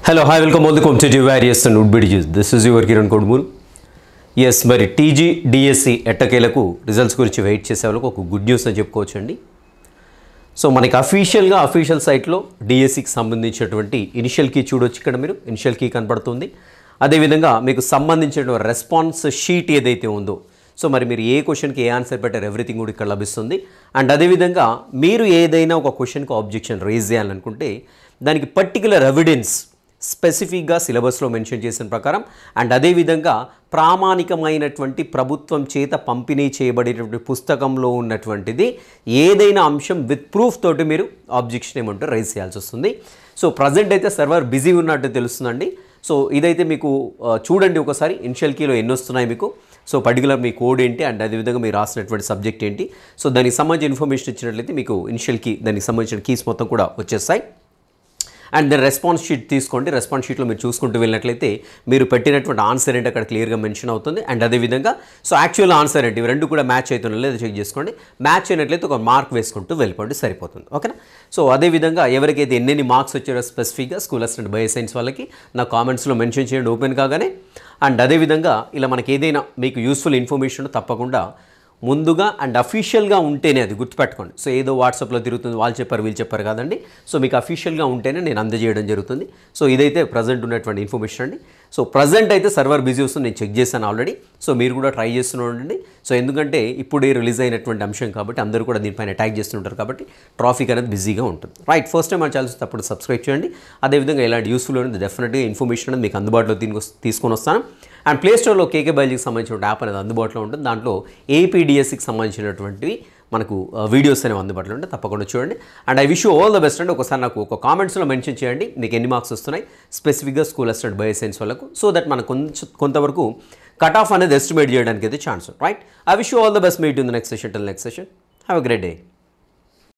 Hello, hi, welcome all the competitive various and would be DJs. This is your Kiran Kodmul. Yes, మరి TG DSC ఎట్టకేలకు results గురించి wait చేసే వాళ్ళకి ఒక good news అని చెప్పుకోవచ్చండి. So మనకి అఫీషియల్ సైట్లో డిఎస్సికి సంబంధించినటువంటి ఇనిషియల్ కీ చూడొచ్చు. ఇక్కడ మీరు ఇనిషియల్ కీ కనపడుతుంది. అదేవిధంగా మీకు సంబంధించిన రెస్పాన్స్ షీట్ ఏదైతే ఉందో, సో మరి మీరు ఏ క్వశ్చన్కి ఏ ఆన్సర్ పెట్టారు ఎవ్రీథింగ్ కూడా ఇక్కడ లభిస్తుంది. అండ్ అదేవిధంగా మీరు ఏదైనా ఒక క్వశ్చన్కి ఆబ్జెక్షన్ రేజ్ చేయాలనుకుంటే దానికి పర్టికులర్ ఎవిడెన్స్ స్పెసిఫిక్గా సిలబస్లో మెన్షన్ చేసిన ప్రకారం అండ్ అదేవిధంగా ప్రామాణికమైనటువంటి ప్రభుత్వం చేత పంపిణీ చేయబడేటువంటి పుస్తకంలో ఉన్నటువంటిది ఏదైనా అంశం విత్ ప్రూఫ్ తోటి మీరు ఆబ్జెక్షన్ ఏమంటే రైజ్ చేయాల్సి వస్తుంది. సో ప్రజెంట్ అయితే సర్వర్ బిజీ ఉన్నట్టు తెలుస్తుందండి. సో ఇదైతే మీకు చూడండి ఒకసారి ఇనిషియల్ కీలో ఎన్ని వస్తున్నాయి మీకు. సో పర్టికులర్ మీ కోడ్ ఏంటి అండ్ అదేవిధంగా మీరు రాసినటువంటి సబ్జెక్ట్ ఏంటి, సో దానికి సంబంధించిన ఇన్ఫర్మేషన్ ఇచ్చినట్లయితే మీకు ఇనిషియల్ కీ దానికి సంబంధించిన కీస్ మొత్తం కూడా వచ్చేస్తాయి. అండ్ దెన్ రెస్పాన్స్ షీట్ తీసుకోండి. రెస్పాన్స్ షీట్లో మీరు చూసుకుంటూ వెళ్ళినట్లయితే మీరు పెట్టినటువంటి ఆన్సర్ ఏంటి అక్కడ క్లియర్గా మెన్షన్ అవుతుంది. అండ్ అదేవిధంగా సో యాక్చువల్ ఆన్సర్ ఏంటి, ఇవి రెండు కూడా మ్యాచ్ అవుతున్నాయి లేదా చెక్ చేసుకోండి. మ్యాచ్ అయినట్లయితే ఒక మార్క్ వేసుకుంటూ వెళ్ళిపోండి, సరిపోతుంది. ఓకేనా. సో అదేవిధంగా ఎవరికైతే ఎన్ని మార్క్స్ వచ్చారో స్పెసిఫిక్గా స్కూల్ అసిస్టెంట్ బయోసైన్స్ వాళ్ళకి నా కామెంట్స్లో మెన్షన్ చేయండి ఓపెన్ కాగానే. అండ్ అదేవిధంగా ఇలా మనకి ఏదైనా మీకు యూస్ఫుల్ ఇన్ఫర్మేషన్ తప్పకుండా ముందుగా అండ్ అఫీషియల్గా ఉంటేనే, అది గుర్తుపెట్టుకోండి. సో ఏదో వాట్సాప్లో తిరుగుతుంది, వాళ్ళు చెప్పారు వీళ్ళు చెప్పారు కాదండి. సో మీకు అఫీషియల్గా ఉంటేనే నేను అందజేయడం జరుగుతుంది. సో ఇదైతే ప్రజెంట్ ఉన్నటువంటి ఇన్ఫర్మేషన్ అండి. సో ప్రజెంట్ అయితే సర్వర్ బిజీ వస్తుంది, నేను చెక్ చేశాను ఆల్రెడీ. సో మీరు కూడా ట్రై చేస్తుండండి. సో ఎందుకంటే ఇప్పుడే రిలీజ్ అయినటువంటి అంశం కాబట్టి అందరూ కూడా దీనిపైన అటాక్ చేస్తుంటారు కాబట్టి ట్రాఫిక్ అనేది బిజీగా ఉంటుంది. రైట్, ఫస్ట్ టైం మన ఛానల్ తప్పుడు సబ్స్క్రైబ్ చేయండి. అదేవిధంగా ఇలాంటి యూస్ఫుల్ అనేది డెఫినెట్గా ఇన్ఫర్మేషన్ అనేది మీకు అందుబాటులో తీసుకొని వస్తాను. అండ్ ప్లేస్టోర్లో కేకే బయాలజీకి సంబంధించిన యాప్ అనేది అందుబాటులో ఉంటుంది. దాంట్లో ఏపీడిఎస్సికి సంబంధించినటువంటివి మనకు వీడియోస్ అనేవి అందుబాటులో ఉంటాయి, తప్పకుండా చూడండి. And I wish you all the best అండి. ఒకసారి నాకు ఒక కామెంట్స్లో మెన్షన్ చేయండి మీకు ఎన్ని మార్క్స్ వస్తున్నాయి స్పెసిఫిక్గా స్కూల్ అసిస్టెంట్ బయోసైన్స్ వాళ్ళకు, సో దట్ మనకు కొంతవరకు కట్ ఆఫ్ అనేది ఎస్టిమేట్ చేయడానికి అయితే chance. Right, I wish you all the best. Meet in the next session. Till next session, have a great day.